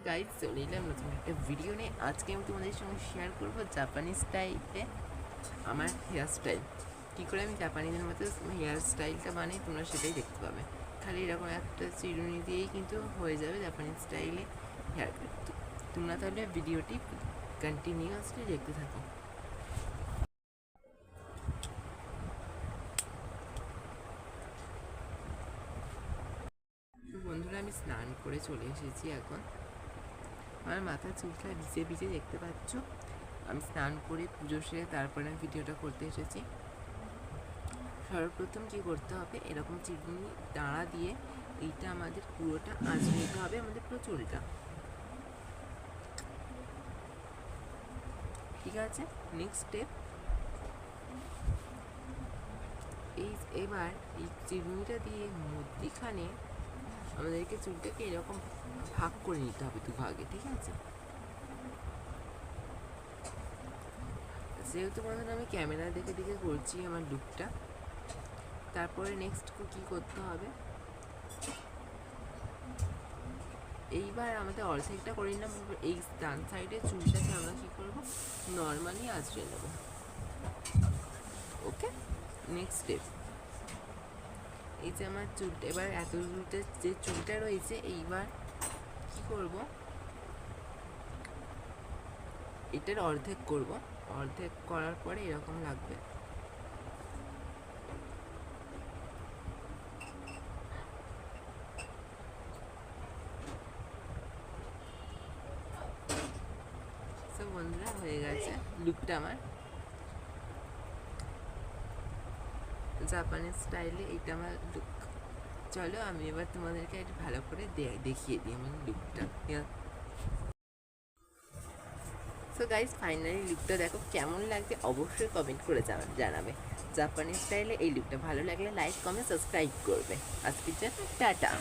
Guys চলে এলাম নতুন একটা ভিডিও নিয়ে। আজকে আমি তোমাদের সঙ্গে শেয়ার করবো জাপানি স্টাইলে আমার হেয়ার স্টাইল। কী করে আমি জাপানিদের মতো হেয়ার স্টাইলটা বানাই তোমরা সেটাই দেখতে পাবে। খালি এরকম একটা চিরুনি দিয়েই কিন্তু হয়ে যাবে জাপানি স্টাইলে হেয়ার কাট। তোমরা তাহলে ভিডিওটি কন্টিনিউয়াসলি দেখতে থাকো। বন্ধুরা, আমি স্নান করে চলে এসেছি। এখন আমার মাথার চুলটা ভিজে ভিজে দেখতে পাচ্ছ। আমি স্নান করে পুজো সেরে তারপরে আমি ভিডিওটা করতে এসেছি। সর্বপ্রথম কী করতে হবে, এরকম চিরুনি দাঁড়া দিয়ে এইটা আমাদের পুরোটা আঁচড়ে নিতে হবে, আমাদের পুরো চুলটা। ঠিক আছে, নেক্সট স্টেপ, এবার এই চিরুনিটা দিয়ে মধ্যিখানে আমাদেরকে চুলটাকে এরকম ভাগ করে নিতে হবে দুভাগে। ঠিক আছে, যেহেতু বন্ধুরা আমি ক্যামেরা দেখে দেখে করছি আমার লুকটা, তারপরে নেক্সট কী করতে হবে, এইবার আমাদের অর্ধেকটা করে নিলাম। এই ডান সাইডে চুলটাকে আমরা কী করবো, নর্মালি আঁচড়ে নেব। ওকে, নেক্সট স্টেপ, এই যে আমার চুলটা এবার এত যে চুলটা রয়েছে, এইবার কী করব, এটার অর্ধেক করব। অর্ধেক করার পরে এরকম লাগবে। সব বন্ধুরা হয়ে গেছে লুকটা আমার জাপানি স্টাইলে। এইটা আমার লুক। চলো আমি এবার তোমাদেরকে একটু ভালো করে দেখিয়ে দিই আমার লুকটা। সো গাইজ, ফাইনালি লুকটা দেখো কেমন লাগছে, অবশ্যই কমেন্ট করে জানাবে। জাপানি স্টাইলে এই লুকটা ভালো লাগলে লাইক, কমেন্ট, সাবস্ক্রাইব করবে। আজকের জন্য টাটা।